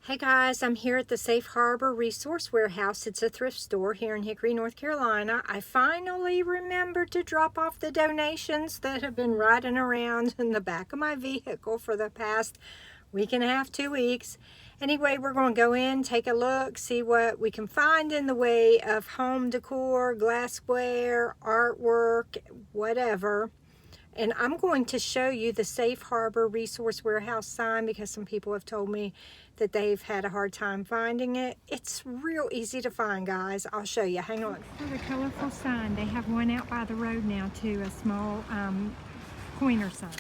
Hey guys, I'm here at the Safe Harbor Resource Warehouse. It's a thrift store here in Hickory, North Carolina. I finally remembered to drop off the donations that have been riding around in the back of my vehicle for the past week and a half, 2 weeks. Anyway, we're going to go in, take a look, see what we can find in the way of home decor, glassware, artwork, whatever. And I'm going to show you the Safe Harbor Resource Warehouse sign because some people have told me that they've had a hard time finding it. It's real easy to find, guys. I'll show you. Hang on. For the colorful sign, they have one out by the road now too, a small pointer sign.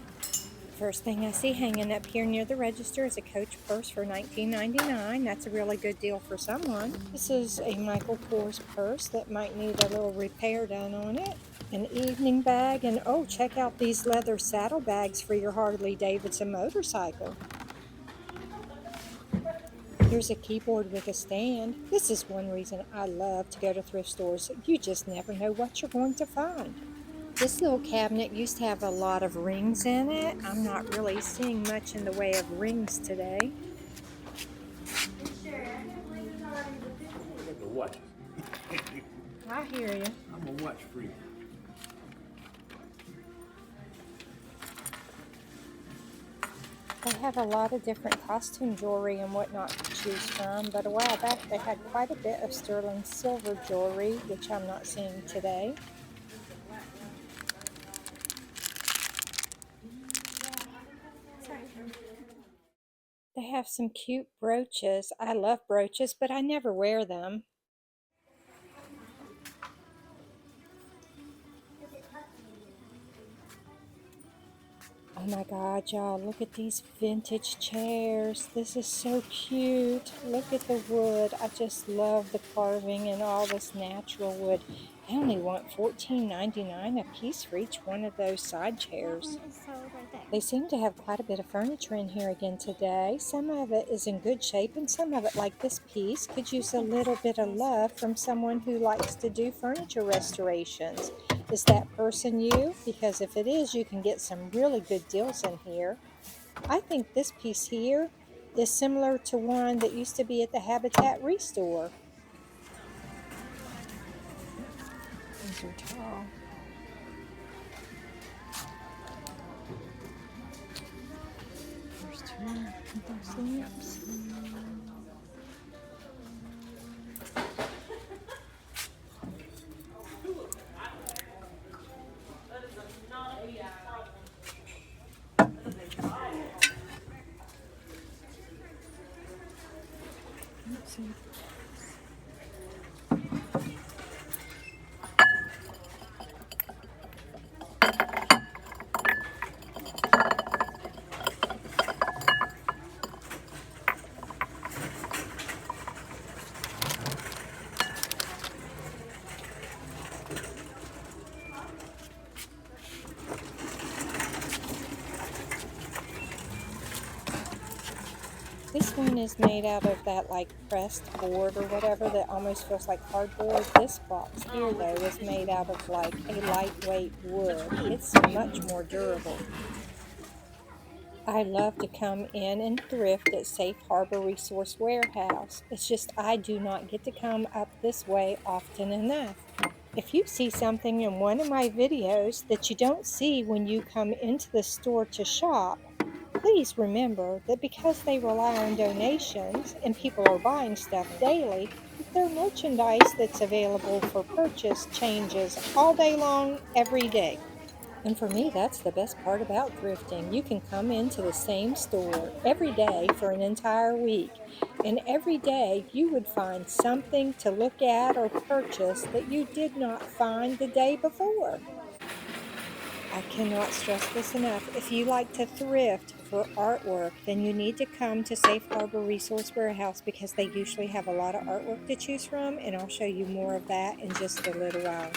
First thing I see hanging up here near the register is a Coach purse for $19.99. That's a really good deal for someone. This is a Michael Kors purse that might need a little repair done on it. An evening bag, and oh, check out these leather saddle bags for your Harley Davidson motorcycle. Here's a keyboard with a stand. This is one reason I love to go to thrift stores. You just never know what you're going to find. This little cabinet used to have a lot of rings in it. I'm not really seeing much in the way of rings today. Watch. I hear you. I'm a watch freak. They have a lot of different costume jewelry and whatnot to choose from, but a while back they had quite a bit of sterling silver jewelry, which I'm not seeing today. They have some cute brooches. I love brooches, but I never wear them. Oh my God, y'all, look at these vintage chairs. This is so cute. Look at the wood. I just love the carving and all this natural wood. I only want $14.99 a piece for each one of those side chairs. They seem to have quite a bit of furniture in here again today. Some of it is in good shape and some of it, like this piece, could use a little bit of love from someone who likes to do furniture restorations. Is that person you? Because if it is, you can get some really good deals in here. I think this piece here is similar to one that used to be at the Habitat Restore. These are tall. There's two of those lamps. Let's see. This one is made out of that like pressed board or whatever that almost feels like cardboard. This box here though is made out of like a lightweight wood. It's much more durable. I love to come in and thrift at Safe Harbor Resource Warehouse. It's just I do not get to come up this way often enough. If you see something in one of my videos that you don't see when you come into the store to shop, please remember that because they rely on donations and people are buying stuff daily, their merchandise that's available for purchase changes all day long, every day. And for me, that's the best part about thrifting. You can come into the same store every day for an entire week, and every day you would find something to look at or purchase that you did not find the day before. I cannot stress this enough. If you like to thrift for artwork, then you need to come to Safe Harbor Resource Warehouse because they usually have a lot of artwork to choose from, and I'll show you more of that in just a little while.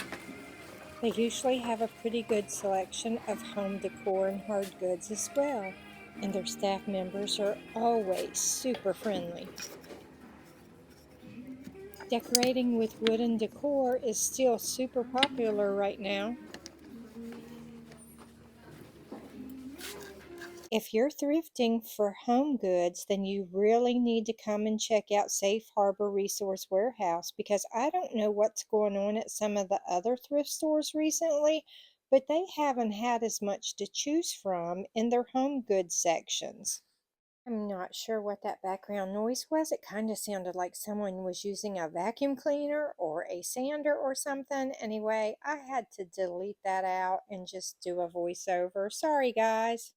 They usually have a pretty good selection of home decor and hard goods as well, and their staff members are always super friendly. Decorating with wooden decor is still super popular right now. If you're thrifting for home goods, then you really need to come and check out Safe Harbor Resource Warehouse because I don't know what's going on at some of the other thrift stores recently, but they haven't had as much to choose from in their home goods sections. I'm not sure what that background noise was. It kind of sounded like someone was using a vacuum cleaner or a sander or something. Anyway, I had to delete that out and just do a voiceover. Sorry, guys.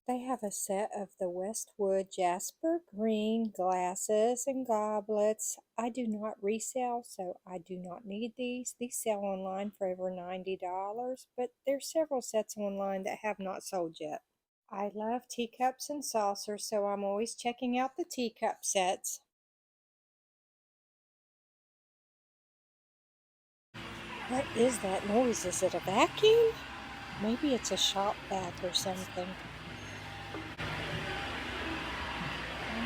They have a set of the Westwood Jasper green glasses and goblets. I do not resell, so I do not need these. These sell online for over $90, but there's several sets online that have not sold yet. I love teacups and saucers, so I'm always checking out the teacup sets. What is that noise? Is it a vacuum? Maybe it's a shop vac or something.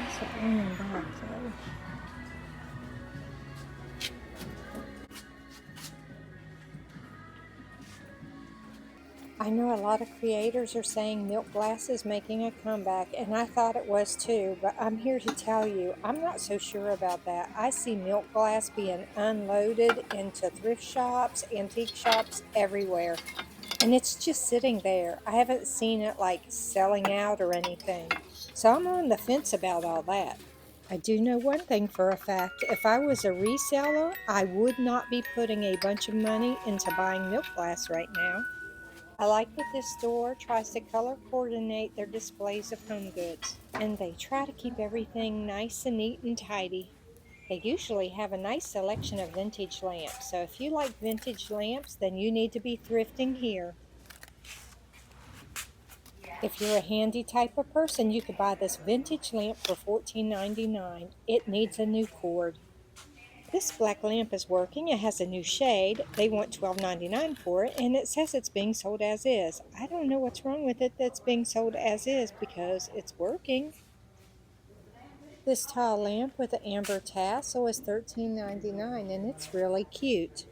What's it bringing back though? I know a lot of creators are saying milk glass is making a comeback, and I thought it was too, but I'm here to tell you, I'm not so sure about that. I see milk glass being unloaded into thrift shops, antique shops, everywhere, and it's just sitting there. I haven't seen it like selling out or anything, so I'm on the fence about all that. I do know one thing for a fact. If I was a reseller, I would not be putting a bunch of money into buying milk glass right now. I like that this store tries to color coordinate their displays of home goods, and they try to keep everything nice and neat and tidy. They usually have a nice selection of vintage lamps, so if you like vintage lamps, then you need to be thrifting here. If you're a handy type of person, you could buy this vintage lamp for $14.99. It needs a new cord. This black lamp is working. It has a new shade. They want $12.99 for it, and it says it's being sold as is. I don't know what's wrong with it that's being sold as is because it's working. This tall lamp with an amber tassel is $13.99, and it's really cute.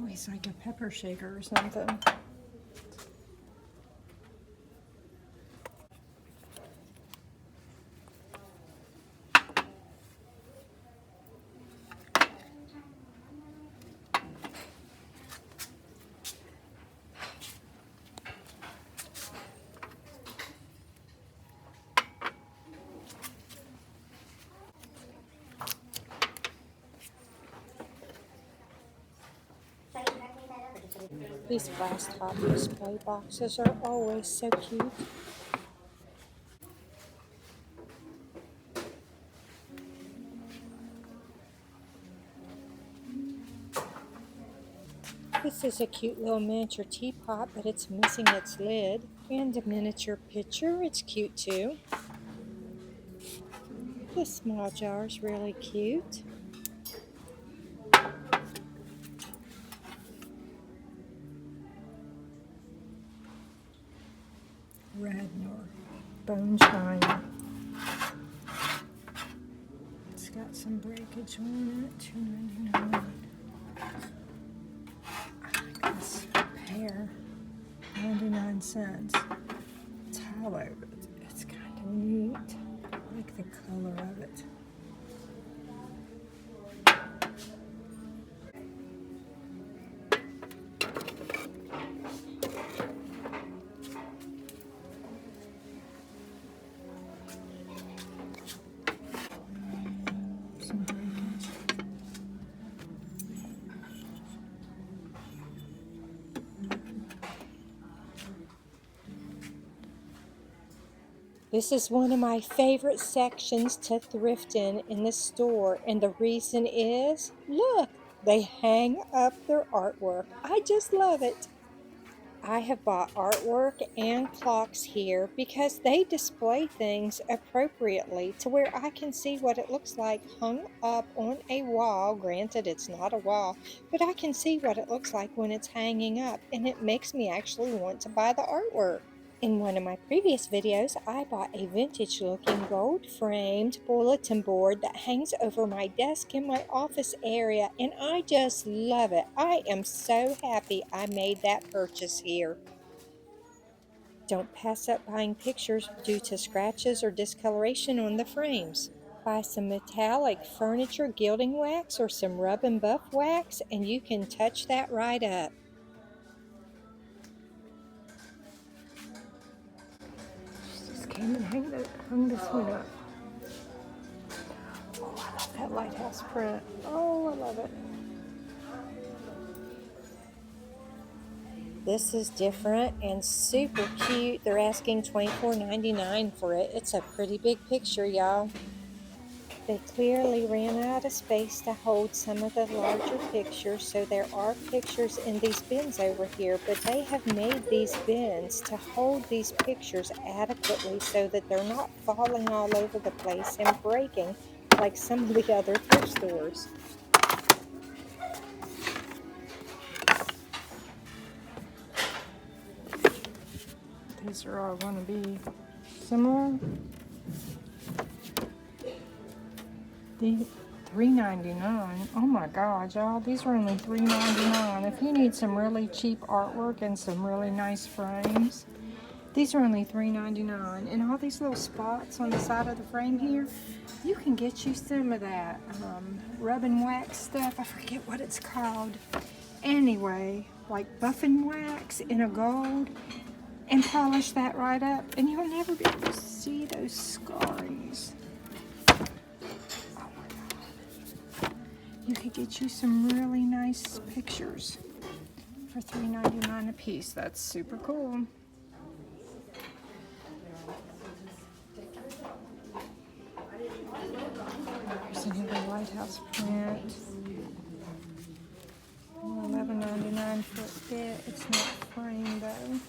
Oh, he's like a pepper shaker or something. These glass top display boxes are always so cute. This is a cute little miniature teapot, but it's missing its lid. And a miniature pitcher, it's cute too. This small jar is really cute. Radnor bone china. It's got some breakage on it. $2.99. I like this pair. 99¢. It's hollow, but it's kind of neat. I like the color of it. Some breakage. This is one of my favorite sections to thrift in the store, and the reason is, look, they hang up their artwork. I just love it. I have bought artwork and clocks here because they display things appropriately to where I can see what it looks like hung up on a wall. Granted, it's not a wall, but I can see what it looks like when it's hanging up, and it makes me actually want to buy the artwork. In one of my previous videos, I bought a vintage looking gold framed bulletin board that hangs over my desk in my office area, and I just love it. I am so happy I made that purchase here. Don't pass up buying pictures due to scratches or discoloration on the frames. Buy some metallic furniture gilding wax or some rub and buff wax, and you can touch that right up. Just came and hung this one up. Oh, I love that lighthouse print. Oh, I love it. This is different and super cute. They're asking $24.99 for it. It's a pretty big picture, y'all. They clearly ran out of space to hold some of the larger pictures, so there are pictures in these bins over here, but they have made these bins to hold these pictures adequately so that they're not falling all over the place and breaking like some of the other thrift stores. These are all going to be similar. The $3.99. Oh my God, y'all! These are only $3.99. If you need some really cheap artwork and some really nice frames, these are only $3.99. And all these little spots on the side of the frame here, you can get you some of that rub and wax stuff. I forget what it's called. Anyway, like buff and wax in a gold, and polish that right up, and you'll never be able to see those scarrings. Oh my God. You could get you some really nice pictures for $3.99 a piece. That's super cool. Here's another lighthouse print. $11.99 for a bit. It's not framed though.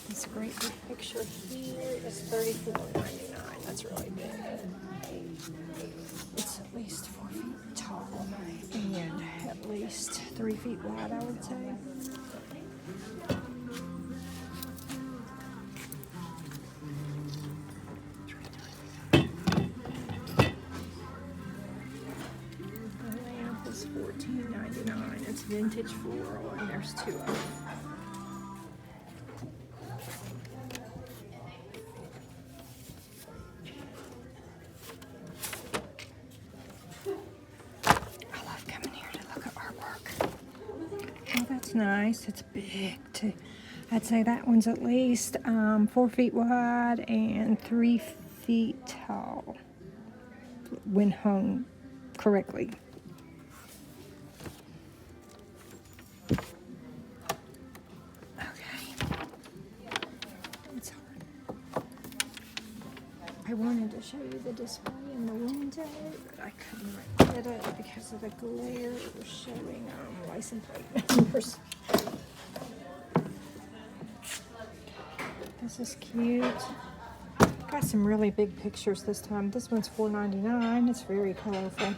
This great big picture here is $34.99. That's really big. It's at least 4 feet tall and at least 3 feet wide, I would say. The lamp is $14.99. It's vintage floral, and there's 2 of them. Nice. It's big too. I'd say that one's at least 4 feet wide and 3 feet tall when hung correctly. Okay. It's hard. I wanted to show you the display in the window, but I could not get it because of the glare. It was showing license plate numbers. This is cute. Got some really big pictures this time. This one's $4.99. It's very colorful.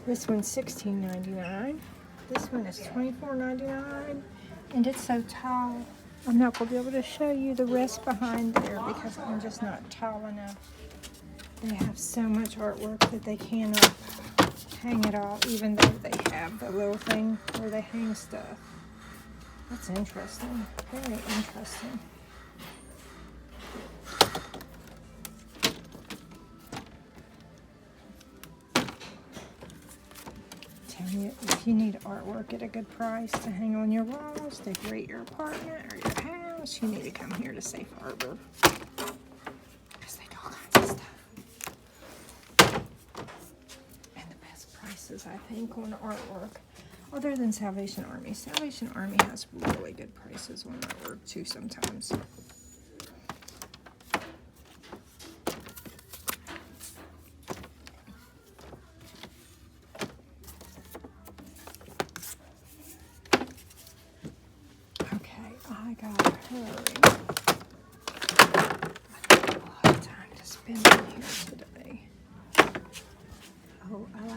This one's $16.99. This one is $24.99, and it's so tall. I'm not going to be able to show you the rest behind there because I'm just not tall enough. They have so much artwork that they cannot hang it all, even though they have the little thing where they hang stuff. That's interesting. Very interesting. Tell you, if you need artwork at a good price to hang on your walls, decorate your apartment or your house, you need to come here to Safe Harbor. Because they do all kinds of stuff. And the best prices, I think, on artwork. Other than Salvation Army. Salvation Army has really good prices on artwork too sometimes.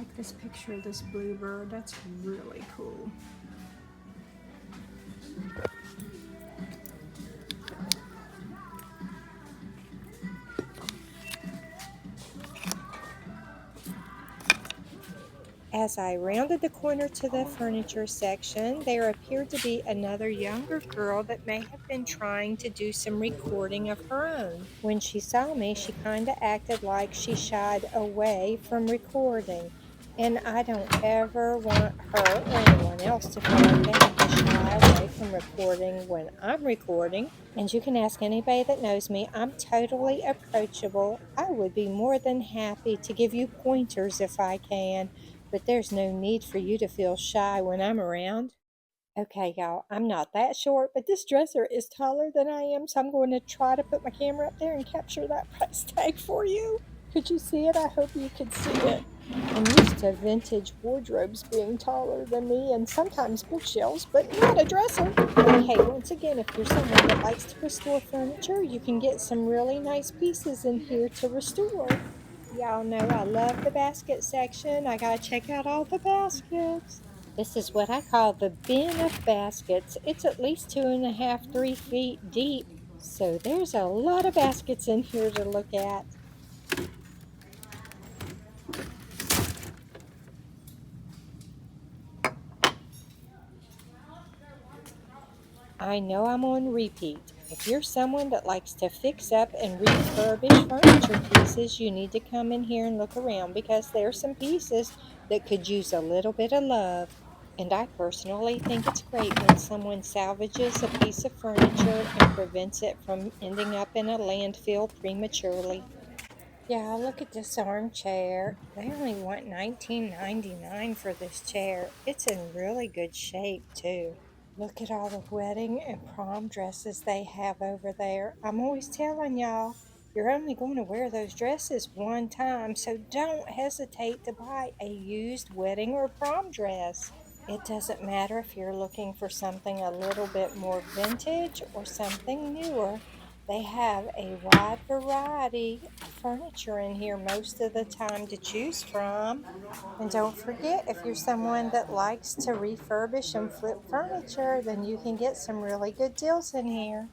like this picture of this bluebird. That's really cool. As I rounded the corner to the furniture section, there appeared to be another younger girl that may have been trying to do some recording of her own. When she saw me, she kind of acted like she shied away from recording. And I don't ever want her or anyone else to feel like they have to shy away from recording when I'm recording. And you can ask anybody that knows me, I'm totally approachable. I would be more than happy to give you pointers if I can, but there's no need for you to feel shy when I'm around. Okay, y'all, I'm not that short, but this dresser is taller than I am, so I'm going to try to put my camera up there and capture that price tag for you. Could you see it? I hope you could see it. I'm used to vintage wardrobes being taller than me and sometimes bookshelves, but not a dresser. Okay, once again, if you're someone that likes to restore furniture, you can get some really nice pieces in here to restore. Y'all know I love the basket section. I gotta check out all the baskets. This is what I call the bin of baskets. It's at least 2.5, 3 feet deep. So there's a lot of baskets in here to look at. I know I'm on repeat. If you're someone that likes to fix up and refurbish furniture pieces, you need to come in here and look around because there's some pieces that could use a little bit of love. And I personally think it's great when someone salvages a piece of furniture and prevents it from ending up in a landfill prematurely. Yeah, look at this armchair. They only want $19.99 for this chair. It's in really good shape, too. Look at all the wedding and prom dresses they have over there. I'm always telling y'all, you're only going to wear those dresses one time, so don't hesitate to buy a used wedding or prom dress. It doesn't matter if you're looking for something a little bit more vintage or something newer. They have a wide variety of furniture in here most of the time to choose from. And don't forget, if you're someone that likes to refurbish and flip furniture, then you can get some really good deals in here.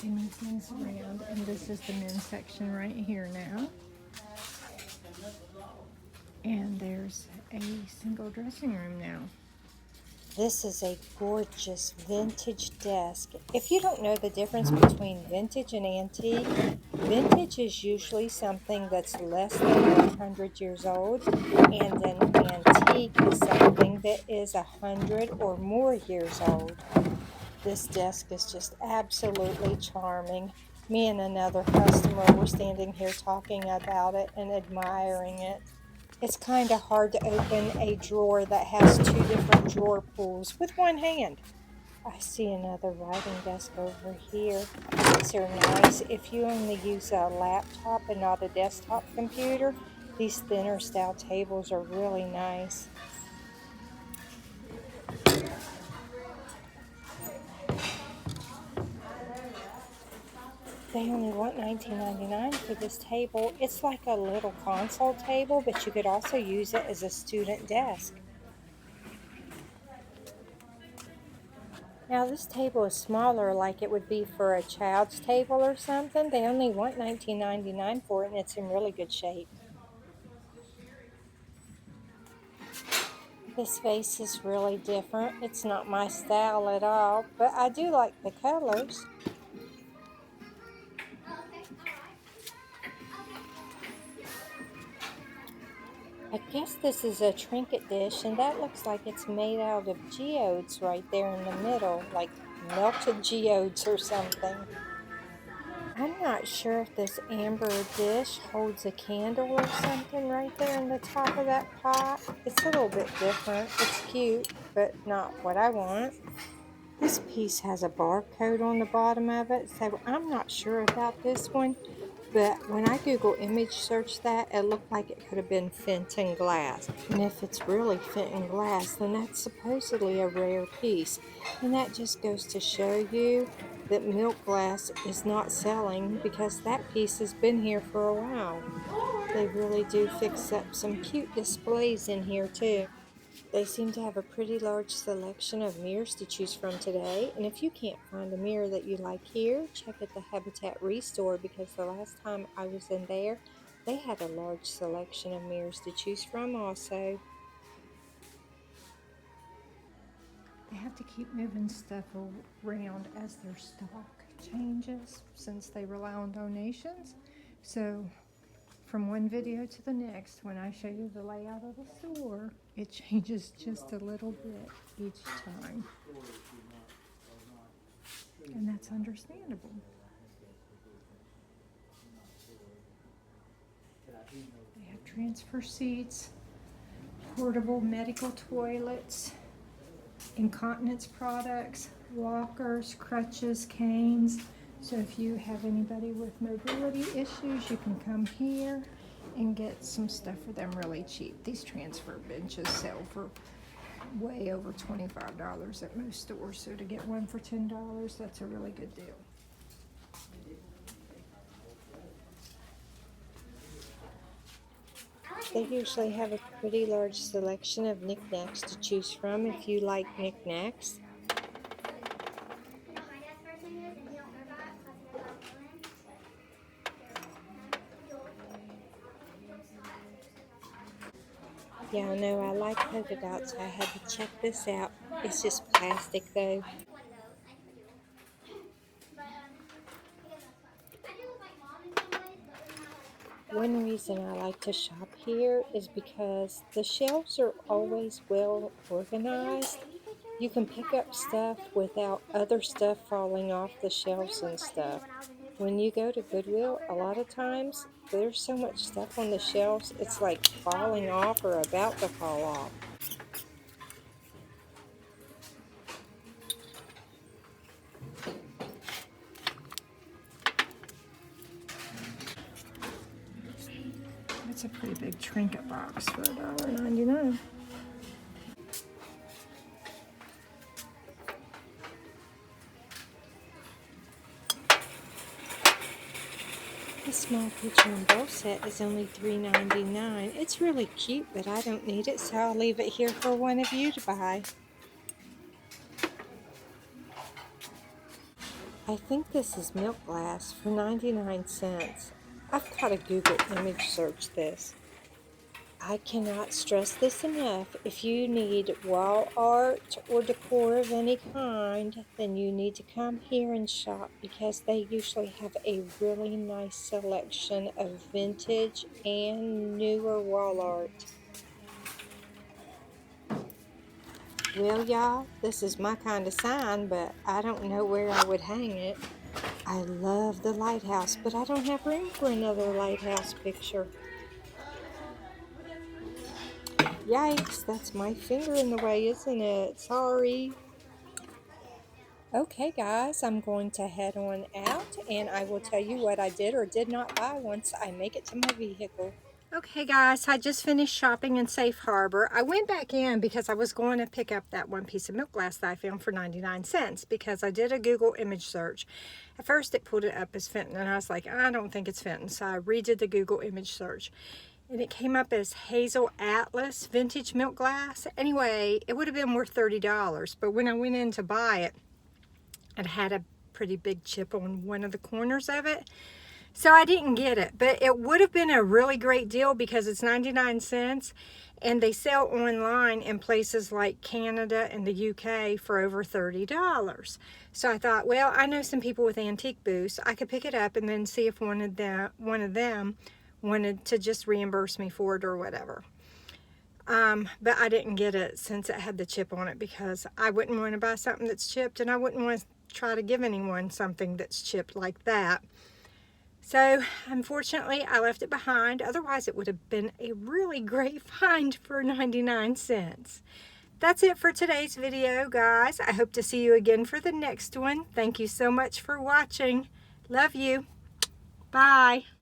They move things around, and this is the men's section right here now. And there's a single dressing room now. This is a gorgeous vintage desk. If you don't know the difference between vintage and antique, vintage is usually something that's less than 100 years old, and an antique is something that is 100 or more years old. This desk is just absolutely charming. Me and another customer were standing here talking about it and admiring it. It's kind of hard to open a drawer that has two different drawer pulls with one hand. I see another writing desk over here. These are nice if you only use a laptop and not a desktop computer. These thinner style tables are really nice. They only want $19.99 for this table. It's like a little console table, but you could also use it as a student desk. Now this table is smaller, like it would be for a child's table or something. They only want $19.99 for it, and it's in really good shape. This vase is really different. It's not my style at all, but I do like the colors. I guess this is a trinket dish, and that looks like it's made out of geodes right there in the middle, like melted geodes or something. I'm not sure if this amber dish holds a candle or something right there in the top of that pot. It's a little bit different. It's cute, but not what I want. This piece has a barcode on the bottom of it, so I'm not sure about this one, but when I Google image search that, it looked like it could have been Fenton glass. And if it's really Fenton glass, then that's supposedly a rare piece. And that just goes to show you that milk glass is not selling because that piece has been here for a while. They really do fix up some cute displays in here too. They seem to have a pretty large selection of mirrors to choose from today, and if you can't find a mirror that you like here, check out the Habitat Restore because the last time I was in there, they had a large selection of mirrors to choose from also. They have to keep moving stuff around as their stock changes since they rely on donations. So from one video to the next, when I show you the layout of the store, it changes just a little bit each time. And that's understandable. They have transfer seats, portable medical toilets, incontinence products, walkers, crutches, canes. So if you have anybody with mobility issues, you can come here and get some stuff for them really cheap. These transfer benches sell for way over $25 at most stores, so to get one for $10, that's a really good deal. They usually have a pretty large selection of knickknacks to choose from if you like knickknacks. Y'all know I like polka dots, so I had to check this out. It's just plastic though. One reason I like to shop here is because the shelves are always well organized. You can pick up stuff without other stuff falling off the shelves and stuff. When you go to Goodwill, a lot of times there's so much stuff on the shelves, it's like falling off or about to fall off. It's a pretty big trinket box for $1.99. The small pitcher and bowl set is only $3.99. It's really cute, but I don't need it, so I'll leave it here for one of you to buy. I think this is milk glass for 99 cents. I've got to Google image search this. I cannot stress this enough. If you need wall art or decor of any kind, then you need to come here and shop because they usually have a really nice selection of vintage and newer wall art. Well, y'all, this is my kind of sign, but I don't know where I would hang it. I love the lighthouse, but I don't have room for another lighthouse picture. Yikes, that's my finger in the way, isn't it? Sorry. Okay, guys, I'm going to head on out, and I will tell you what I did or did not buy once I make it to my vehicle. Okay, guys, I just finished shopping in Safe Harbor. I went back in because I was going to pick up that one piece of milk glass that I found for 99 cents because I did a Google image search. At first, it pulled it up as Fenton, and I was like, I don't think it's Fenton, so I redid the Google image search. And it came up as Hazel Atlas vintage milk glass. Anyway, it would have been worth $30, but when I went in to buy it, it had a pretty big chip on one of the corners of it. So I didn't get it, but it would have been a really great deal because it's 99 cents and they sell online in places like Canada and the UK for over $30. So I thought, well, I know some people with antique booths. I could pick it up and then see if one of them wanted to just reimburse me for it or whatever. But I didn't get it since it had the chip on it because I wouldn't want to buy something that's chipped and I wouldn't want to try to give anyone something that's chipped like that. So, unfortunately, I left it behind. Otherwise, it would have been a really great find for 99 cents. That's it for today's video, guys. I hope to see you again for the next one. Thank you so much for watching. Love you. Bye.